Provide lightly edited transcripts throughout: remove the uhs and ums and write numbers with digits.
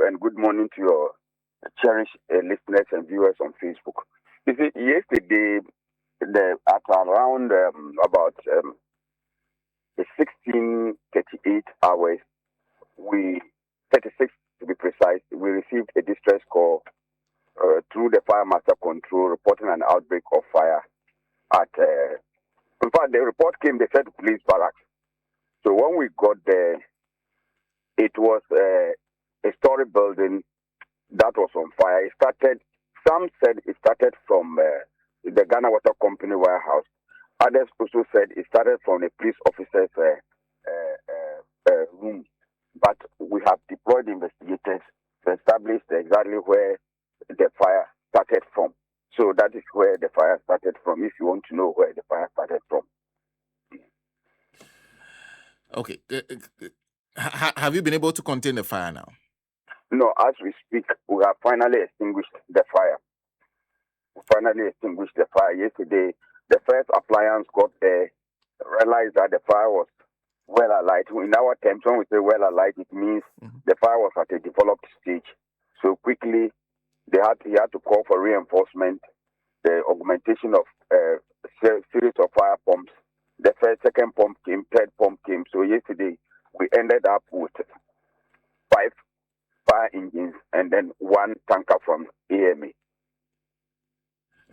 and good morning to your cherished listeners and viewers on Facebook. You see, yesterday, at around about 16:38 hours, 36 to be precise, we received a distress call through the Fire Master Control reporting an outbreak of fire at. In fact, the report came. They said police barracks. So when we got there, it was a story building that was on fire. It started. Some said it started from the Ghana Water Company warehouse. Others also said it started from the police officer's room. But we have deployed investigators to establish exactly where the fire started from. So that is where the fire started from, if you want to know where the fire started from. Okay. Have you been able to contain the fire now? No, as we speak, we have finally extinguished the fire. Yesterday. The first appliance got there, realized that the fire was well alight. In our terms, when we say well alight, it means the fire was at a developed stage. So quickly, he had to call for reinforcement, the augmentation of series of fire pumps. The second pump came, third pump came. So yesterday, we ended up with 5 fire engines and then 1 tanker from AMA.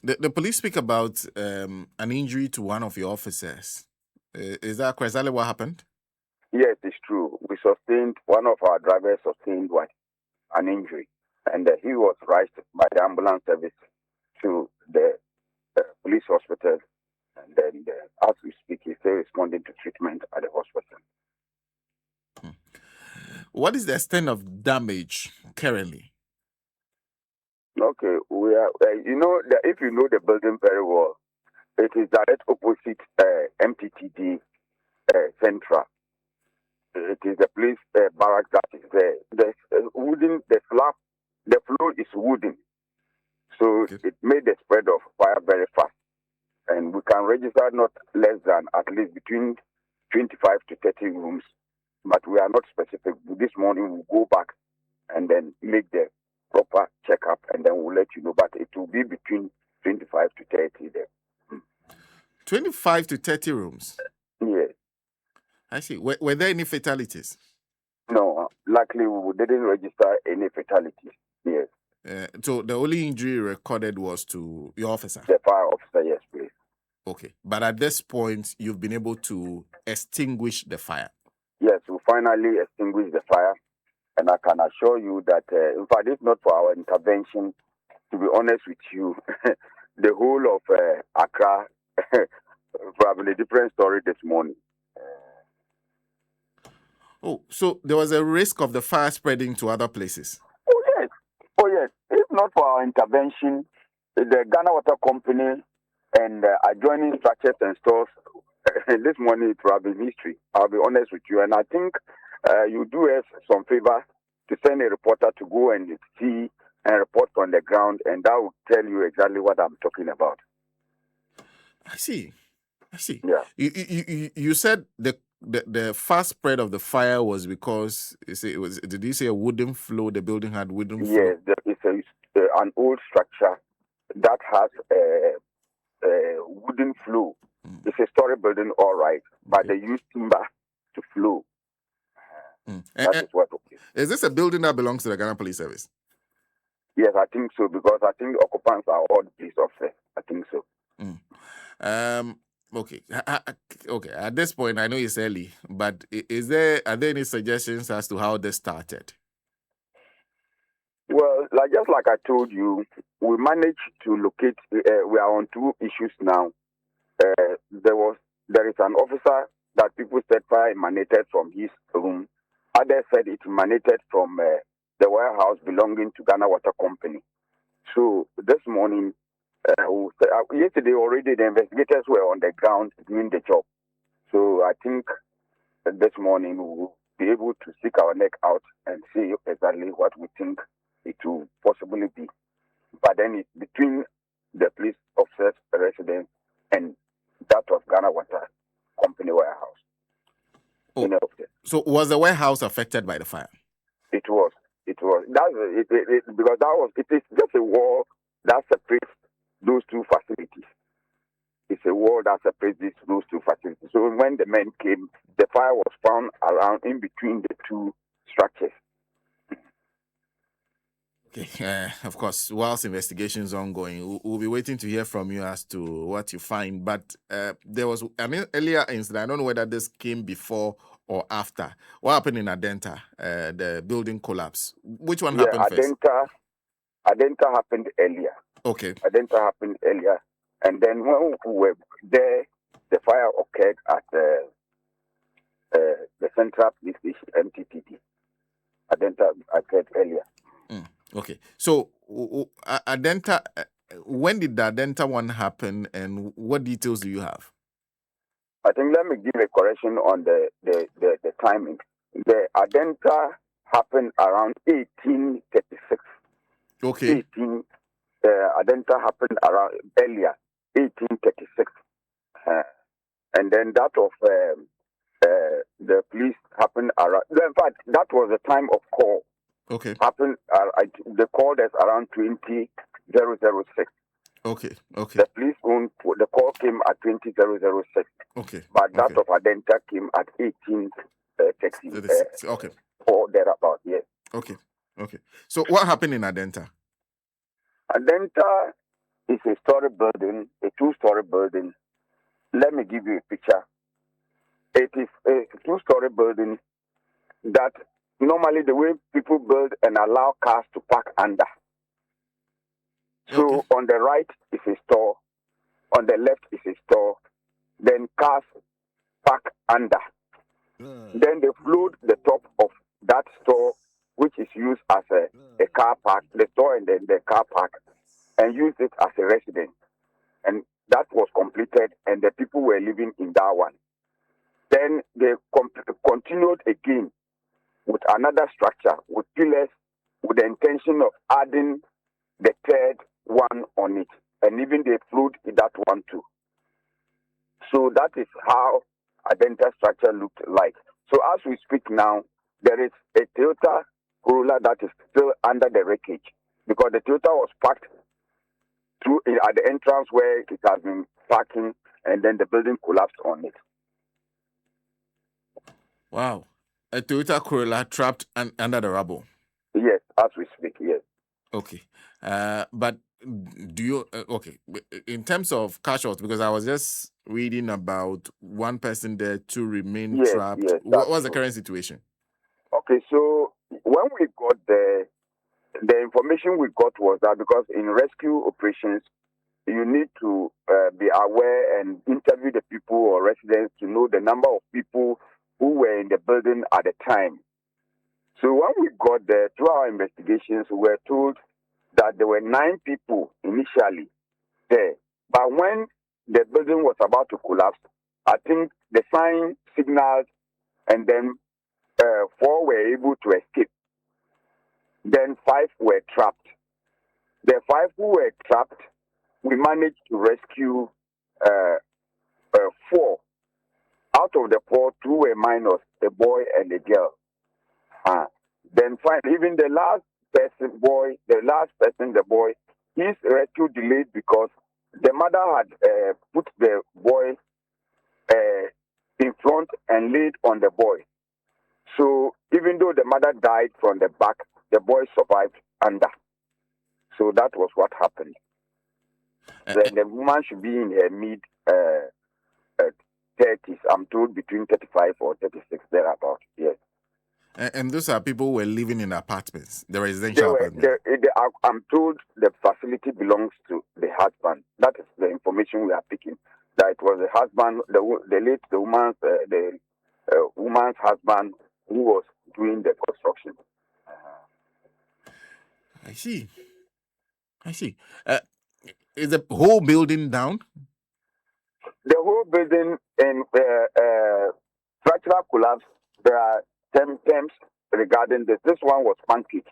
The police speak about an injury to one of your officers. Is that exactly what happened? Yes, it's true. One of our drivers sustained an injury, and he was rushed by the ambulance service to the police hospital, and then as we speak, he's still responding to treatment at the hospital. What is the extent of damage currently? Okay, we are. If you know the building very well, it is direct opposite MTTD Central. It is the police barracks that is there. The floor is wooden, so it made the spread of fire very fast. And we can register not less than at least between 25 to 30 rooms, but we are not specific. This morning we'll go back and then make the proper checkup, and then we'll let you know. But it will be between 25 to 30 there. 25 to 30 rooms? Yes. I see. Were there any fatalities? No. Luckily, we didn't register any fatalities. Yes. So the only injury recorded was to your officer? The fire officer, yes, please. Okay. But at this point, you've been able to extinguish the fire? Yes, we finally extinguished the fire. And I can assure you that, in fact, if not for our intervention, to be honest with you, the whole of Accra probably a different story this morning. Oh, so there was a risk of the fire spreading to other places? Oh, yes. If not for our intervention, the Ghana Water Company and adjoining structures and stores, this morning it would have been history. I'll be honest with you. And I think you do us some favor to send a reporter to go and see and report on the ground, and that will tell you exactly what I'm talking about. I see. Yeah. You said the fast spread of the fire was because did you say a wooden floor? The building had wooden floor? Yes, it's an old structure that has a wooden floor. It's a story building, all right, but they use timber to flow. That is what. Is this a building that belongs to the Ghana Police Service? Yes, I think so, because I think the occupants are all police officers. I think so. Okay. Okay. At this point, I know it's early, but are there any suggestions as to how this started? Well, just like I told you, we managed to locate. We are on 2 issues now. There is an officer that people said fire emanated from his room. Others said it emanated from the warehouse belonging to Ghana Water Company. So this morning, yesterday already, the investigators were on the ground doing the job. So I think this morning we will be able to stick our neck out and see exactly what we think it will possibly be. But then it's between the police officers' residence and that of Ghana Water Company warehouse. Oh, so was the warehouse affected by the fire? It was. it was. Because it is just a wall that separates those two facilities. It's a wall that separates those two facilities. So when the men came, the fire was found around in between the two structures. Okay, of course, whilst investigation is ongoing, we'll be waiting to hear from you as to what you find. But there was an earlier incident. I don't know whether this came before or after. What happened in Adenta, the building collapse? Which one happened first? Adenta happened earlier. Okay. Adenta happened earlier. And then when we were there, the fire occurred at the Central Police Station, MTTD. Adenta occurred earlier. Okay. So, Adenta, when did the Adenta one happen, and what details do you have? I think let me give a correction on the timing. The Adenta happened around 1836. Okay. Adenta happened around earlier, 1836. And then that of the police happened around. In fact, that was the time of call. Okay. Happened. The call is around 20,006. Okay. The police the call came at 20,006. Okay. But that of Adenta came at 1836. Okay. Or thereabout. Yes. Okay. So what happened in Adenta? Adenta is a story building, a two-story building. Let me give you a picture. It is a two-story building that normally the way people build and allow cars to park under. So on the right is a store, on the left is a store, then cars park under. Then they flood the top of that store, which is used as a car park, the store and then the car park, and use it as a residence. And that was completed, and the people were living in that one. Then they continued again with another structure, with pillars, with the intention of adding the third one on it. And even they flew that one too. So that is how Adenta structure looked like. So as we speak now, there is a Toyota Corolla that is still under the wreckage because the Toyota was parked through at the entrance where it has been parking, and then the building collapsed on it. Wow. A Toyota Corolla trapped under the rubble. Yes, as we speak, yes. Okay. But do you, in terms of casualties, because I was just reading about one person there, two remain trapped. Yes, what's the current situation? Okay, so when we got there, the information we got was that because in rescue operations, you need to be aware and interview the people or residents to know the number of people who were in the building at the time. So when we got there, through our investigations, we were told that there were 9 people initially there. But when the building was about to collapse, I think the sign signaled, and then 4 were able to escape. Then 5 were trapped. The 5 who were trapped, we managed to rescue 4. Out of the 4, 2 were minors, a boy and a girl. Then finally, even the last person, the boy, his rescue delayed because the mother had put the boy in front and laid on the boy. So even though the mother died from the back, the boy survived under. So that was what happened. Then the woman should be in her mid 30s. I'm told between 35 or 36 thereabout. Yes. And those are people who were living in apartments, the residential apartments. I'm told the facility belongs to the husband. That is the information we are picking. That it was the husband, the woman's husband who was doing the construction. I see. Is the whole building down? The whole building in structural collapse, there are terms regarding this. This one was pancaked.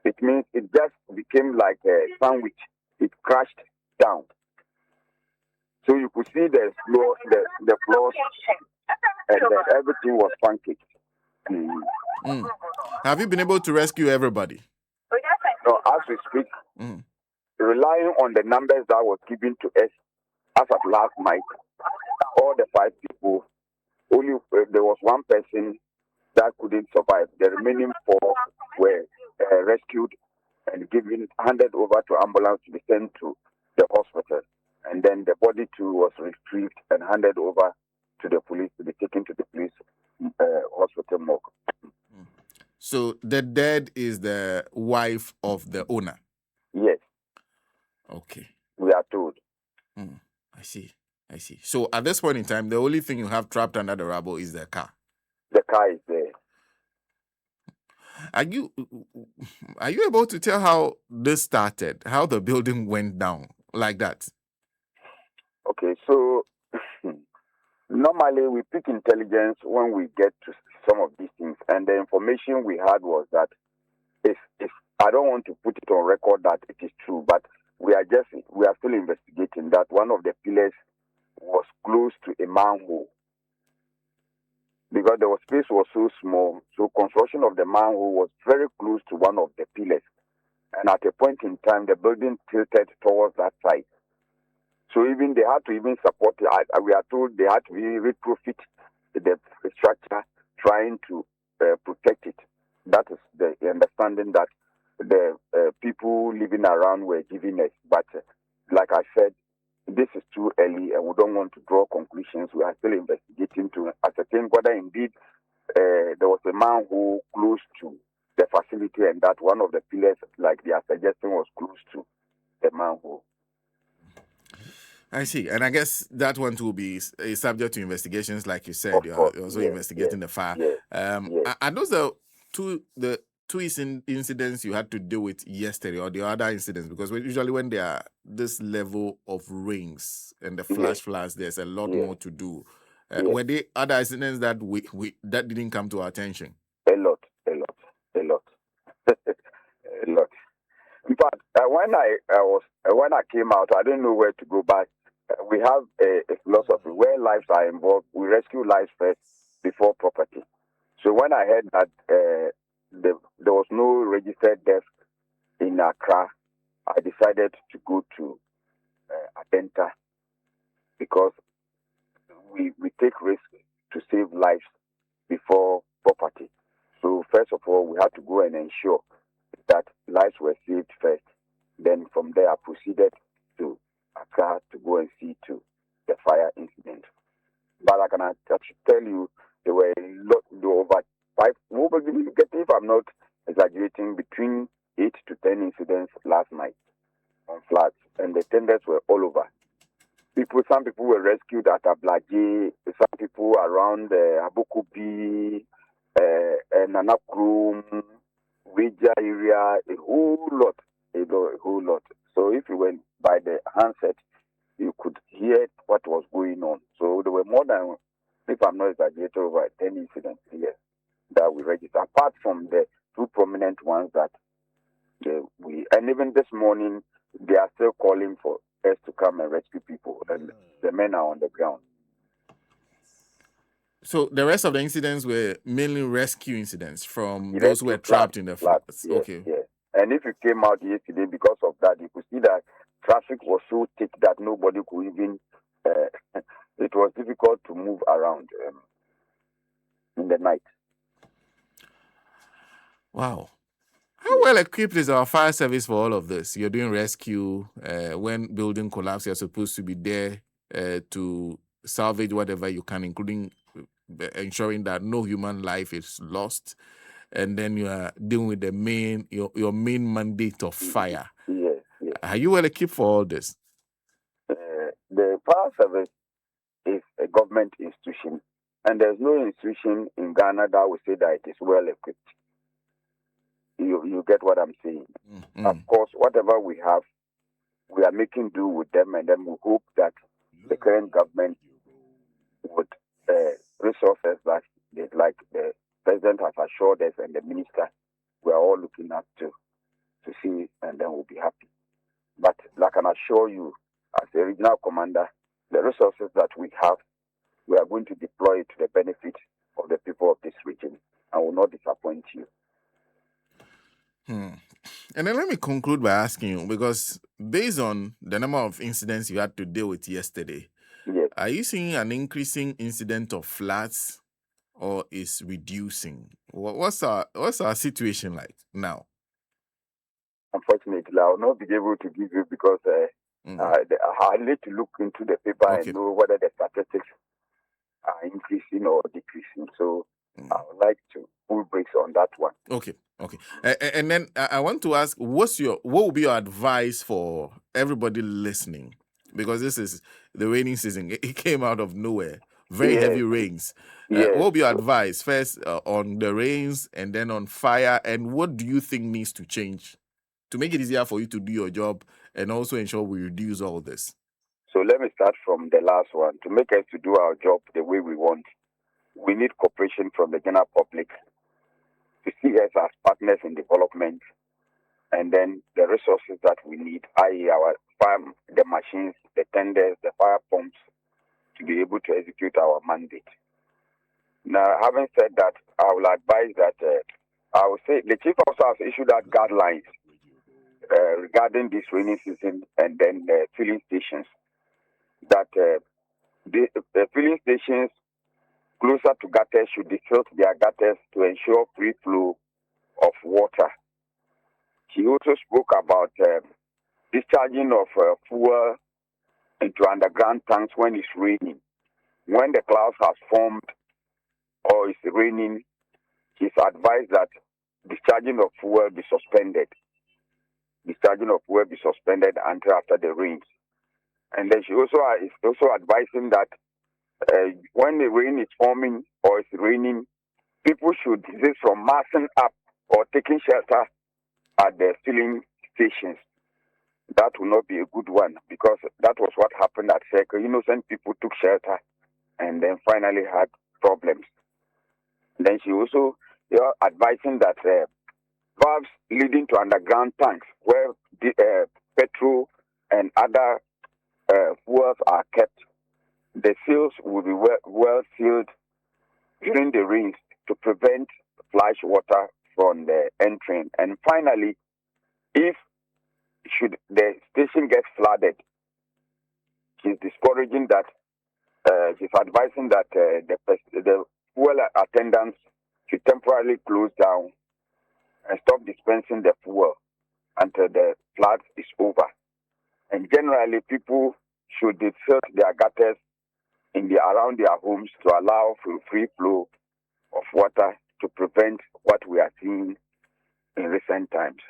It means it just became like a sandwich. It crashed down. So you could see the floors, and then everything was pancaked. Mm. Have you been able to rescue everybody? No, as we speak, relying on the numbers that was given to us as of last night, all the 5 people, only there was one person that couldn't survive. The remaining 4 were rescued and handed over to ambulance to be sent to the hospital. And then the body too was retrieved and handed over to the police to be taken to the police hospital morgue. So the dead is the wife of the owner? Yes. Okay. We are told. I see. So at this point in time, the only thing you have trapped under the rubble is the car. The car is there. Are you able to tell how this started, how the building went down like that? Okay, so normally we pick intelligence when we get to some of these things, and the information we had was that if I don't want to put it on record that it is true, but we are still investigating that one of the pillars was close to a manhole because the space was so small. So construction of the manhole was very close to one of the pillars, and at a point in time, the building tilted towards that side. So even they had to even support it. We are told they had to retrofit the structure, trying to protect it. That is the understanding that the people living around were giving us. But like I said, this is too early, and we don't want to draw conclusions. We are still investigating to ascertain whether indeed there was a manhole close to the facility, and that one of the pillars, like they are suggesting, was close to the manhole. I see. And I guess that one will be subject to investigations, like you said. You're also investigating the fire. Are those the two incidents you had to deal with yesterday, or the other incidents? Because usually when there are this level of rains and the flash floods, there's a lot more to do. Were there other incidents that that didn't come to our attention? A lot. A lot. In fact, when I came out, I didn't know where to go back. We have a philosophy where lives are involved. We rescue lives first before property. So when I heard that there was no registered death in Accra, I decided to go to Adenta because we take risks to save lives before property. So first of all, we had to go and ensure that lives were saved first. Then from there, I proceeded to Accra to go and see to the fire incident. But I can tell you, there were over 5, if I'm not exaggerating, between 8 to 10 incidents last night on floods, and the tenders were all over. Some people were rescued at Ablaje, some people around Abukubi, Nanakrum, Wija area, a whole lot. So if you went by the handset, you could hear what was going on. So there were more than, if I'm not exaggerating, over 10 incidents here that we registered, apart from the 2 prominent ones that and even this morning, they are still calling for us to come and rescue people, and the men are on the ground. So the rest of the incidents were mainly rescue incidents from those who were trapped in the floods. Yes, okay. Yes. And if you came out yesterday because of that, you could see that traffic was so thick that nobody could even. It was difficult to move around in the night. Wow. How well equipped is our fire service for all of this? You're doing rescue. When building collapse, you're supposed to be there to salvage whatever you can, including ensuring that no human life is lost. And then you are dealing with your main mandate of fire. Yes. Are you well equipped for all this? The fire service is a government institution, and there's no institution in Ghana that will say that it is well equipped. You get what I'm saying? Mm-hmm. Of course, whatever we have, we are making do with them, and then we hope that the current government would resources that like the president has assured us and the minister, we are all looking up to see, and then we'll be happy. But like I can assure you, as a regional commander, the resources that we have, we are going to deploy it to the benefit of the people of this region I will not disappoint you. And then let me conclude by asking you, because based on the number of incidents you had to deal with yesterday, Yes. are you seeing an increasing incident of floods or is reducing? What's our situation like now? Unfortunately, I will not be able to give you because I need to look into the paper Okay. and know whether the statistics are increasing or decreasing. So I would like to pull brakes on that one. Okay. And then I want to ask, what will be your advice for everybody listening? Because this is the raining season. It came out of nowhere. Very heavy rains. Yes. What will be your advice first on the rains and then on fire? And what do you think needs to change to make it easier for you to do your job and also ensure we reduce all this? So let me start from the last one. To make us to do our job the way we want, we need cooperation from the general public to see us as partners in development, and then the resources that we need, i.e. our farm, the machines, the tenders, the fire pumps, to be able to execute our mandate. Now, having said that, I will advise that I will say the chief officer has issued out guidelines regarding this rainy season and then filling stations, that the filling stations closer to gutters should defiled their gutters to ensure free flow of water. He also spoke about discharging of fuel into underground tanks when it's raining. When the clouds have formed or it's raining, he's advised that discharging of fuel be suspended. Discharging of fuel be suspended until after the rains. And then she also is also advising that when the rain is forming or it's raining, people should desist from massing up or taking shelter at the filling stations. That will not be a good one, because that was what happened at Circle. Innocent people took shelter and then finally had problems. Then she also advising that valves leading to underground tanks where the petrol and other fuels are kept, the seals will be well sealed during the rains to prevent flash water from the entering. And finally, if should the station get flooded, she's discouraging that. She's advising that the fuel attendants should temporarily close down and stop dispensing the fuel until the flood is over. And generally, people should defill their gutters around their homes to allow for free flow of water to prevent what we are seeing in recent times.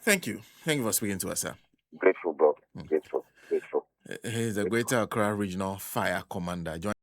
Thank you. Thank you for speaking to us, sir. Grateful, bro. Grateful. He's the Greater Accra Regional Fire Commander.